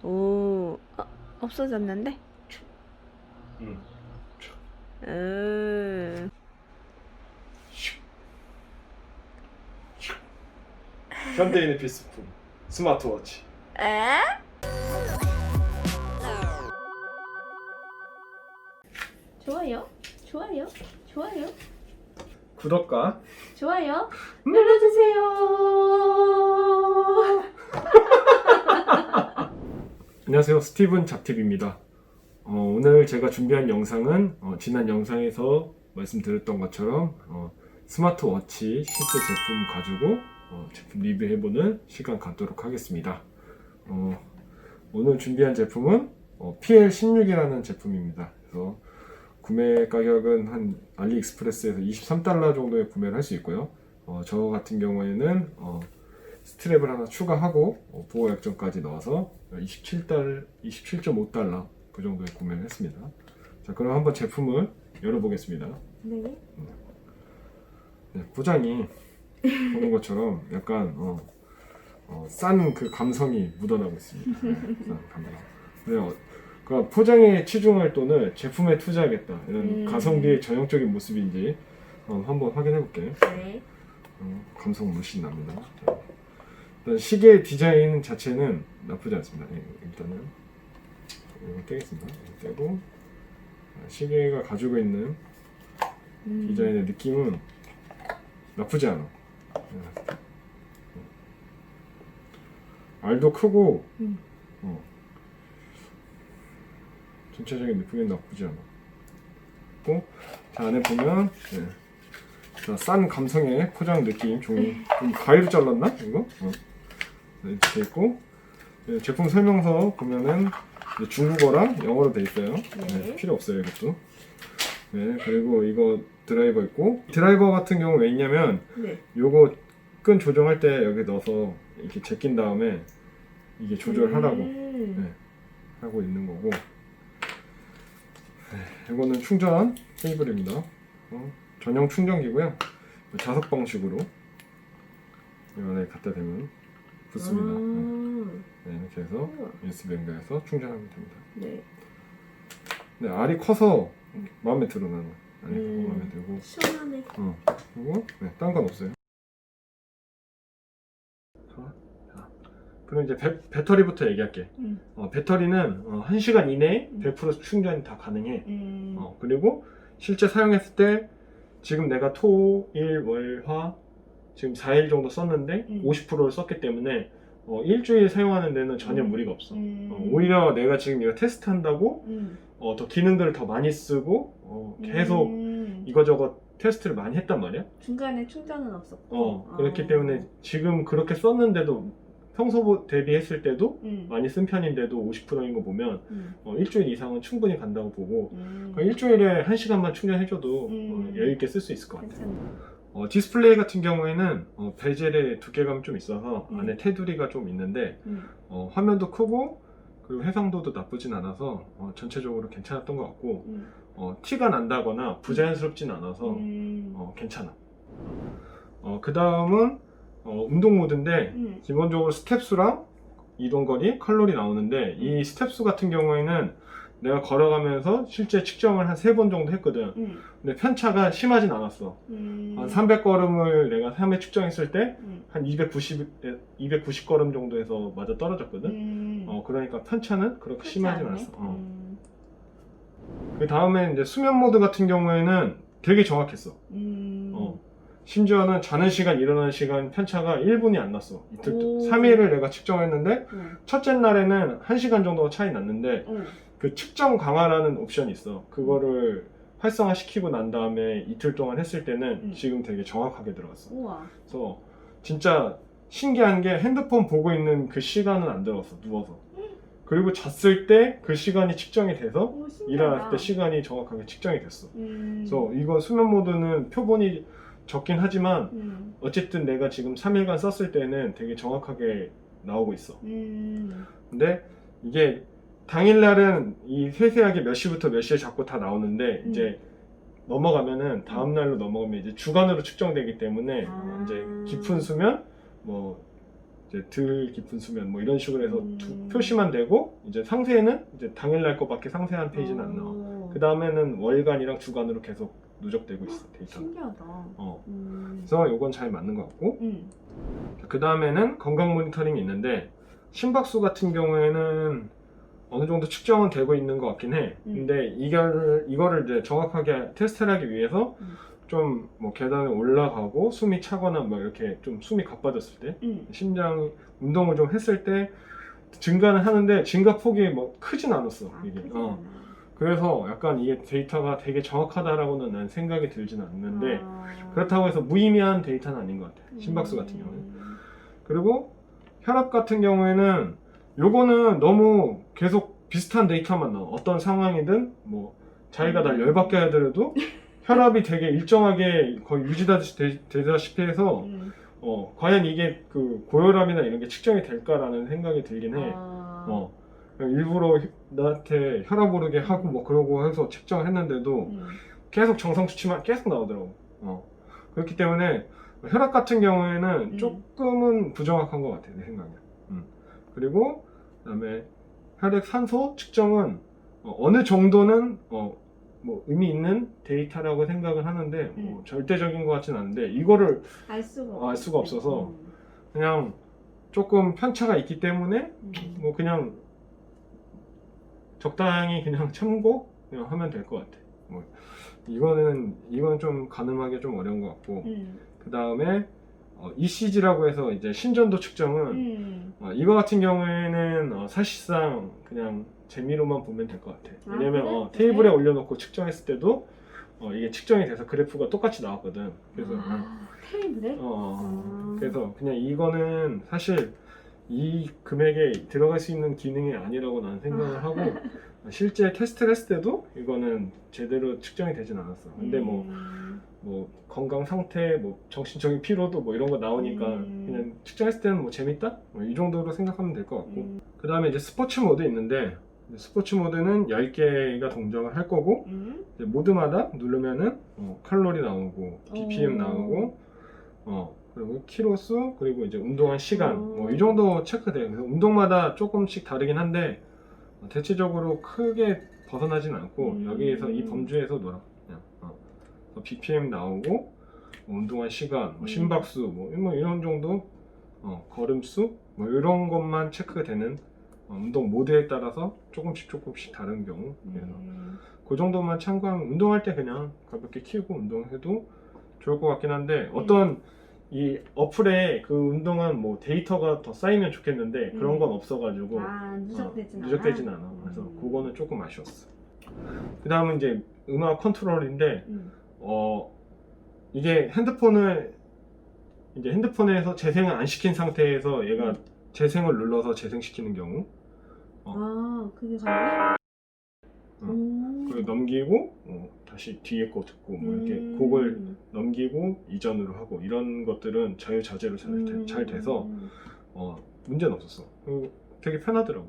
오, 없어졌는데? 응. 으, 현대인의 필수품 스마트워치. 에? 좋아요, 좋아요, 좋아요, 구독과 좋아요 눌러주세요. 안녕하세요, 스티븐 잡팁입니다. 오늘 제가 준비한 영상은 지난 영상에서 말씀드렸던 것처럼 스마트워치 실제 제품 가지고 제품 리뷰해보는 시간 갖도록 하겠습니다. 오늘 준비한 제품은 PL16이라는 제품입니다. 그래서 구매 가격은 한 알리익스프레스에서 23달러 정도에 구매를 할 수 있고요. 저 같은 경우에는 스트랩을 하나 추가하고 보호 약정까지 넣어서 27.5달러 그 정도에 구매를 했습니다. 자, 그럼 한번 제품을 열어보겠습니다. 네. 네, 포장이 보는 것처럼 약간 싼 그 감성이 묻어나고 있습니다. 네, 싼 감성. 네, 그러니까 포장에 치중할 돈을 제품에 투자하겠다 이런 가성비의 전형적인 모습인지 한번 확인해 볼게요. 네. 감성 물씬 납니다. 자, 일단 시계 디자인 자체는 나쁘지 않습니다. 일단은 이거 떼겠습니다. 이거 떼고 시계가 가지고 있는 디자인의 느낌은 나쁘지 않아. 알도 크고 전체적인 느낌이 나쁘지 않아. 또 안에 보면 자, 싼 감성의 포장 느낌 종이 좀 가위로 잘랐나 이거? 이렇게 있고 제품 설명서 보면은 중국어랑 영어로 돼 있어요. 네. 필요 없어요 이것도. 네, 그리고 이거 드라이버 있고 드라이버 같은 경우 왜 있냐면 네. 요거 끈 조정할 때 여기 넣어서 이렇게 제낀 다음에 이게 조절하라고 하고 있는 거고. 이거는 충전 케이블입니다. 전용 충전기고요. 자석 방식으로 이 안에 갖다 대면 붙습니다. 네, 이렇게 해서 USB 연결해서 충전하면 됩니다. 네. 네, 알이 커서 마음에 들어 나는. 알이 크고 마음에 들고. 시원하네. 그리고 딴 건 없어요. 자, 그럼 이제 배터리부터 얘기할게. 배터리는 1시간 이내에 100% 충전이 다 가능해. 그리고 실제 사용했을 때 지금 내가 토, 일, 월, 화 지금 4일 정도 썼는데 50%를 썼기 때문에 일주일 사용하는 데는 전혀 무리가 없어. 오히려 내가 지금 이거 테스트한다고 더 기능들을 더 많이 쓰고 계속 이거저거 테스트를 많이 했단 말이야. 중간에 충전은 없었고. 그렇기 때문에 지금 그렇게 썼는데도 평소 대비했을 때도 많이 쓴 편인데도 50%인 거 보면 일주일 이상은 충분히 간다고 보고 그러니까 일주일에 1시간만 충전해줘도 여유있게 쓸 수 있을 것 같아요. 디스플레이 같은 경우에는 베젤의 두께감이 좀 있어서 안에 테두리가 좀 있는데 화면도 크고 그리고 해상도도 나쁘진 않아서 전체적으로 괜찮았던 것 같고 티가 난다거나 부자연스럽진 않아서 괜찮아. 그 다음은 운동 모드인데 기본적으로 스텝수랑 이동거리, 칼로리 나오는데 이 스텝수 같은 경우에는 내가 걸어가면서 실제 측정을 한 3번 정도 했거든. 근데 편차가 심하진 않았어. 한 300걸음을 내가 3회 측정했을 때 한 290걸음 정도에서 맞아 떨어졌거든. 그러니까 편차는 그렇게 심하진 않았어. 그 다음에 이제 수면 모드 같은 경우에는 되게 정확했어. 심지어는 자는 시간, 일어나는 시간 편차가 1분이 안 났어. 이틀 3일을 내가 측정했는데 첫째 날에는 1시간 정도가 차이 났는데 그 측정 강화라는 옵션이 있어. 그거를 활성화 시키고 난 다음에 이틀 동안 했을 때는 지금 되게 정확하게 들어갔어. 우와. 그래서 진짜 신기한 게 핸드폰 보고 있는 그 시간은 안 들어갔어. 누워서. 그리고 잤을 때 그 시간이 측정이 돼서 일어났을 때 시간이 정확하게 측정이 됐어. 그래서 이거 수면 모드는 표본이 적긴 하지만 어쨌든 내가 지금 3일간 썼을 때는 되게 정확하게 나오고 있어. 근데 이게 당일날은 이 세세하게 몇 시부터 몇 시에 자꾸 다 나오는데 이제 넘어가면은 다음날로 넘어가면 이제 주간으로 측정되기 때문에 이제 깊은 수면, 뭐 이제 덜 깊은 수면 뭐 이런 식으로 해서 표시만 되고 이제 상세는 이제 당일날 거밖에 상세한 페이지는 안 나와. 그 다음에는 월간이랑 주간으로 계속 누적되고 있어 데이터. 신기하다. 그래서 이건 잘 맞는 것 같고. 그 다음에는 건강 모니터링이 있는데 심박수 같은 경우에는 어느 정도 측정은 되고 있는 것 같긴 해. 근데 이거를 이제 정확하게 테스트를 하기 위해서 좀 뭐 계단에 올라가고 숨이 차거나 뭐 이렇게 좀 숨이 가빠졌을 때 심장 운동을 좀 했을 때 증가는 하는데 증가 폭이 뭐 크진 않았어 이게. 그래서 약간 이게 데이터가 되게 정확하다라고는 난 생각이 들지는 않는데 그렇다고 해서 무의미한 데이터는 아닌 것 같아. 심박수 같은 경우는. 그리고 혈압 같은 경우에는 요거는 너무 계속 비슷한 데이터만 나와. 어떤 상황이든 뭐 자기가 날 열받게 하더라도 혈압이 되게 일정하게 거의 유지되다시피 해서 과연 이게 그 고혈압이나 이런 게 측정이 될까라는 생각이 들긴 해. 일부러 나한테 혈압 오르게 하고 뭐 그러고 해서 측정을 했는데도 계속 정상 수치만 계속 나오더라고. 그렇기 때문에 혈압 같은 경우에는 조금은 부정확한 것 같아 내 생각에. 그리고 그다음에 혈액 산소 측정은 어느 정도는 뭐 의미 있는 데이터라고 생각을 하는데 뭐 절대적인 것 같지는 않은데 이거를 알 수가 없어서 그냥 조금 편차가 있기 때문에 뭐 그냥 적당히 그냥 참고 그냥 하면 될 것 같아. 뭐 이건 좀 가늠하기 좀 어려운 것 같고. 그 다음에 ECG라고 해서 이제 심전도 측정은 이거 같은 경우에는 사실상 그냥 재미로만 보면 될 것 같아. 왜냐면 그래? 테이블에 올려놓고 측정했을 때도 이게 측정이 돼서 그래프가 똑같이 나왔거든. 그래서 테이블에? 그래서 그냥 이거는 사실 이 금액에 들어갈 수 있는 기능이 아니라고 나는 생각을 하고 실제 테스트를 했을 때도 이거는 제대로 측정이 되진 않았어. 근데 뭐 건강 상태, 뭐 정신적인 피로도 뭐 이런 거 나오니까 그냥 측정했을 때는 뭐 재밌다? 뭐 이 정도로 생각하면 될 것 같고. 그 다음에 이제 스포츠 모드 있는데 스포츠 모드는 10개가 동작을 할 거고 이제 모드마다 누르면은 칼로리 나오고 BPM 나오고 그리고 키로수, 그리고 이제 운동한 시간 뭐 이 정도 체크돼요. 그래서 운동마다 조금씩 다르긴 한데 대체적으로 크게 벗어나진 않고 여기에서 이 범주에서 놀아. 그냥 BPM 나오고 운동한 시간, 뭐 심박수 뭐 이런 정도 걸음수 뭐 이런 것만 체크가 되는 운동 모드에 따라서 조금씩 다른 경우. 그래서 그 정도만 참고하면 운동할 때 그냥 가볍게 키우고 운동해도 좋을 것 같긴 한데 어떤 이 어플에 그 운동한 뭐 데이터가 더 쌓이면 좋겠는데 그런 건 없어가지고 누적되진 않아. 그래서 그거는 조금 아쉬웠어. 그 다음은 이제 음악 컨트롤인데 이게 핸드폰에서 재생을 안 시킨 상태에서 얘가 재생을 눌러서 재생시키는 경우 그게 가능해? 그걸 넘기고 다시 뒤에 거 듣고 뭐 이렇게 곡을 넘기고 이전으로 하고 이런 것들은 자유자재로 잘 돼서 문제는 없었어. 되게 편하더라고.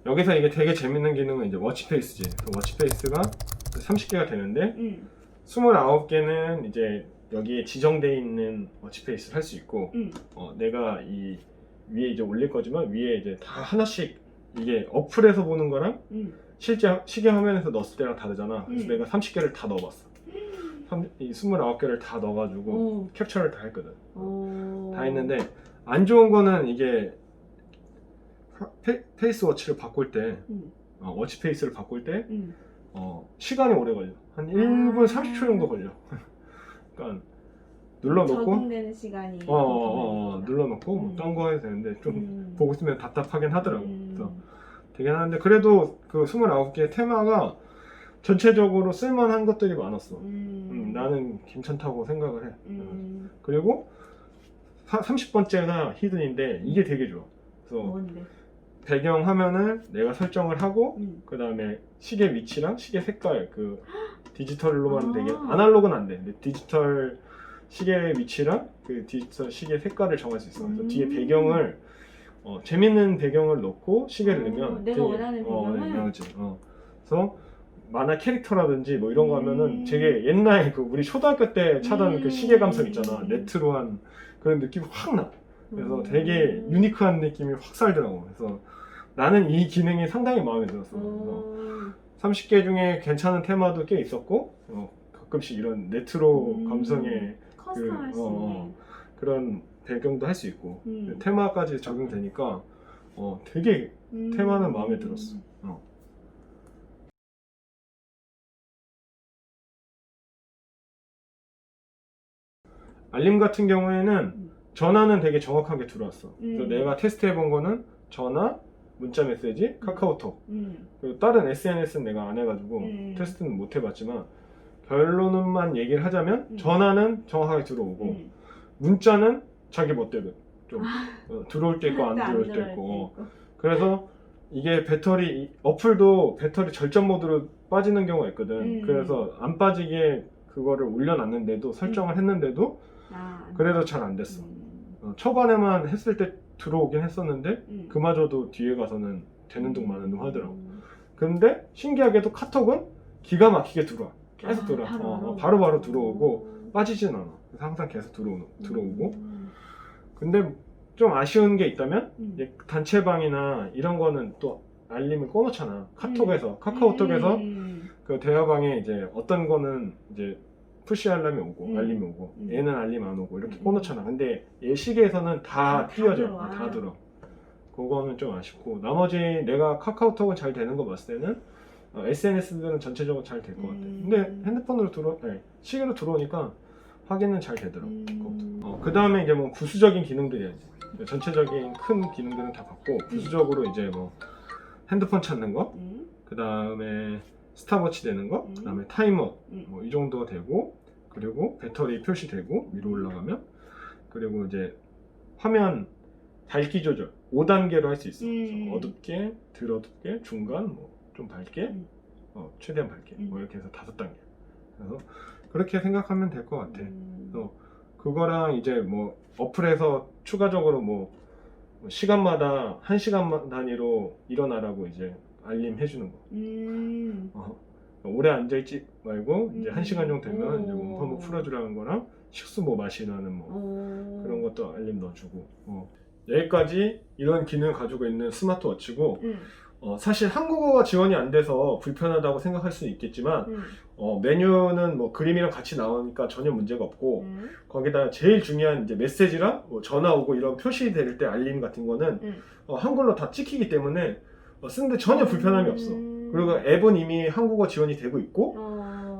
여기서 이게 되게 재밌는 기능은 이제 워치페이스지. 그 워치페이스가 30개가 되는데 29개는 이제 여기에 지정되어 있는 워치페이스를 할 수 있고 내가 이 위에 이제 올릴 거지만 위에 이제 다 하나씩 이게 어플에서 보는 거랑 실제 시계 화면에서 넣었을 때랑 다르잖아. 그래서 내가 30개를 다 넣어봤어. 이 29개를 다 넣어가지고 캡처를 다 했거든. 다 했는데 안 좋은 거는 이게 페이스 워치를 바꿀 때 워치 페이스를 바꿀 때 시간이 오래 걸려. 한 1분 30초 정도 걸려. 그러니까 눌러놓고 적응되는 시간이 눌러놓고 뭐 딴 거 해도 되는데 좀 보고 있으면 답답하긴 하더라고. 그래서 되긴 하는데 그래도 그 29개의 테마가 전체적으로 쓸만한 것들이 많았어. 나는 괜찮다고 생각을 해. 그리고 30번째가 히든인데 이게 되게 좋아. 그래서 뭔데? 배경 화면을 내가 설정을 하고 그 다음에 시계 위치랑 시계 색깔 그 디지털로만 되게 아날로그는 안 돼. 근데 디지털 시계 위치랑 그 디지털 시계 색깔을 정할 수 있어. 그래서 뒤에 배경을 재밌는 배경을 넣고 시계를 넣으면 내가 원하는 배경을 그래서 만화 캐릭터라든지 뭐 이런 거 하면은 되게 옛날 그 우리 초등학교 때 차던 그 시계 감성 있잖아. 레트로한 그런 느낌이 확 나. 그래서 되게 유니크한 느낌이 확 살더라고. 그래서 나는 이 기능이 상당히 마음에 들었어. 30개 중에 괜찮은 테마도 꽤 있었고 가끔씩 이런 레트로 감성의 커스텀 할 수 있네. 그런 배경도 할 수 있고 테마까지 적용되니까 되게 테마는 마음에 들었어. 알림 같은 경우에는 전화는 되게 정확하게 들어왔어. 그래서 내가 테스트해 본 거는 전화, 문자 메시지, 카카오톡. 그리고 다른 SNS는 내가 안 해가지고 테스트는 못 해봤지만 결론만 얘기를 하자면 전화는 정확하게 들어오고 문자는 자기 멋대로 좀 들어올 때 있고 안 들어올 때 있고. 그래서 이게 배터리 어플도 배터리 절전 모드로 빠지는 경우가 있거든. 그래서 안 빠지게 그거를 올려놨는데도 설정을 했는데도 그래도 잘 안 됐어. 초반에만 했을 때 들어오긴 했었는데 그마저도 뒤에 가서는 되는 둥 마는 둥 하더라고. 근데 신기하게도 카톡은 기가 막히게 들어와. 계속 들어와. 바로바로 들어오고 빠지진 않아. 그래서 항상 계속 들어오고. 근데 좀 아쉬운 게 있다면 이제 단체방이나 이런 거는 또 알림을 꺼놓잖아. 카카오톡에서 그 대화방에 이제 어떤 거는 이제 푸시 알람이 오고 알림이 오고 얘는 알림 안 오고 이렇게 꺼놓잖아. 근데 얘 시계에서는 다 띄워져. 다 들어. 그거는 좀 아쉽고 나머지 내가 카카오톡은 잘 되는 거 봤을 때는 SNS들은 전체적으로 잘 될 것 같아. 근데 핸드폰으로 시계로 들어오니까 확인은 잘 되더라고. 그 다음에 이제 뭐 부수적인 기능들이야. 전체적인 큰 기능들은 다 받고 부수적으로 이제 뭐 핸드폰 찾는 거, 그 다음에 스탑워치 되는 거, 그 다음에 타이머 뭐 이 정도 되고, 그리고 배터리 표시되고 위로 올라가면, 그리고 이제 화면 밝기 조절 5단계로 할 수 있어. 그래서 어둡게, 덜 어둡게, 중간, 뭐 좀 밝게, 최대한 밝게, 뭐 이렇게 해서 5단계. 그래서 그렇게 생각하면 될 것 같아. 그래서 그거랑 이제 뭐 어플에서 추가적으로 뭐 시간마다 1시간 단위로 일어나라고 이제 알림 해주는 거. 오래 앉아있지 말고 이제 1시간 정도 되면 이제 몸 한번 풀어주라는 거랑 식수 뭐 마시라는 뭐 그런 것도 알림 넣어주고. 여기까지 이런 기능을 가지고 있는 스마트워치고 사실 한국어가 지원이 안 돼서 불편하다고 생각할 수는 있겠지만 메뉴는 뭐 그림이랑 같이 나오니까 전혀 문제가 없고 거기다 제일 중요한 이제 메시지랑 뭐 전화 오고 이런 표시될 때 알림 같은 거는 한글로 다 찍히기 때문에 쓰는데 전혀 불편함이 없어. 그리고 앱은 이미 한국어 지원이 되고 있고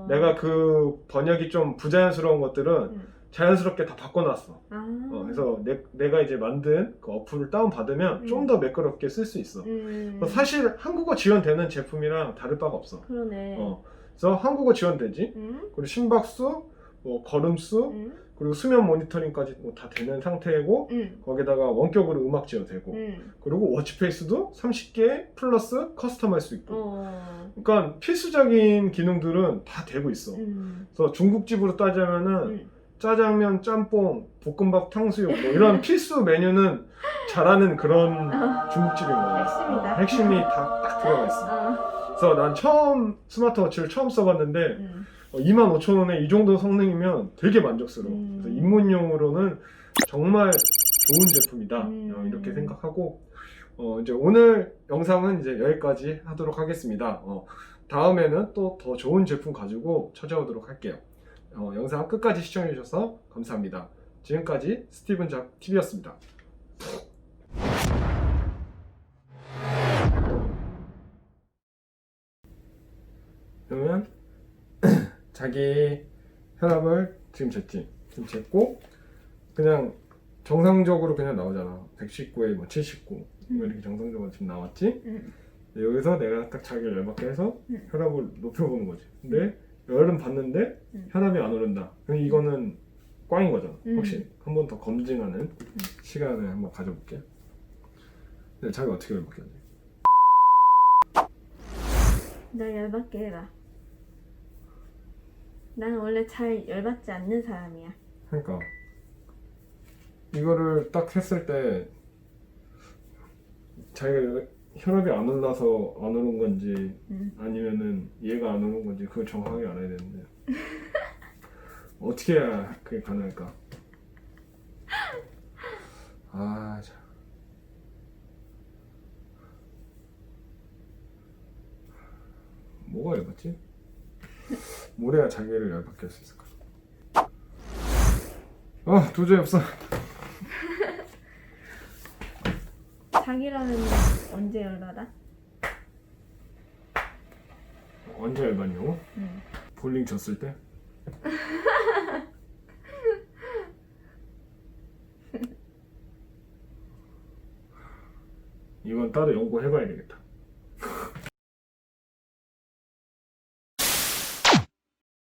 내가 그 번역이 좀 부자연스러운 것들은 자연스럽게 다 바꿔놨어. 그래서 내가 이제 만든 그 어플을 다운받으면 좀 더 매끄럽게 쓸 수 있어. 사실 한국어 지원되는 제품이랑 다를 바가 없어. 그러네. 그래서 한국어 지원되지. 그리고 심박수, 뭐 걸음수, 그리고 수면 모니터링까지 뭐 다 되는 상태고 거기다가 원격으로 음악 지원되고 그리고 워치페이스도 30개 플러스 커스텀 할 수 있고 그러니까 필수적인 기능들은 다 되고 있어. 그래서 중국집으로 따지면은 짜장면, 짬뽕, 볶음밥, 탕수육 뭐 이런 필수 메뉴는 잘하는 그런 중국집인 거야. 핵심이 다 딱 들어가 있어. 그래서 난 처음 스마트워치를 처음 써봤는데 25,000원에 이 정도 성능이면 되게 만족스러워. 그래서 입문용으로는 정말 좋은 제품이다. 이렇게 생각하고 이제 오늘 영상은 이제 여기까지 하도록 하겠습니다. 다음에는 또 더 좋은 제품 가지고 찾아오도록 할게요. 영상 끝까지 시청해 주셔서 감사합니다. 지금까지 스티븐 잡 TV였습니다. 그러면 자기 혈압을 지금 쟀지. 지금 쟀고 그냥 정상적으로 그냥 나오잖아. 119에 뭐 79 이렇게 정상적으로 지금 나왔지. 여기서 내가 딱 자기를 열받게 해서 혈압을 높여보는 거지. 근데 열은 봤는데 혈압이 안 오른다. 그럼 이거는 꽝인 거잖아. 확실히 한 번 더 검증하는 시간을 한번 가져볼게. 근데 자기 어떻게 열받게 하지? 나 열받게 해라. 나는 원래 잘 열받지 않는 사람이야. 그러니까 이거를 딱 했을 때 자기가 혈압이 안 올라서 안 오른 건지 아니면은 얘가 안 오른 건지 그걸 정확하게 알아야 되는데 어떻게 해야 그게 가능할까? 아, 참. 뭐가 열받지? 뭘 해야 자기를 열받게 할 수 있을까? 도저히 없어. 자기라면 언제 열받아? 언제 열받냐고? 응. 볼링 졌을 때? 이건 따로 연구해봐야 되겠다.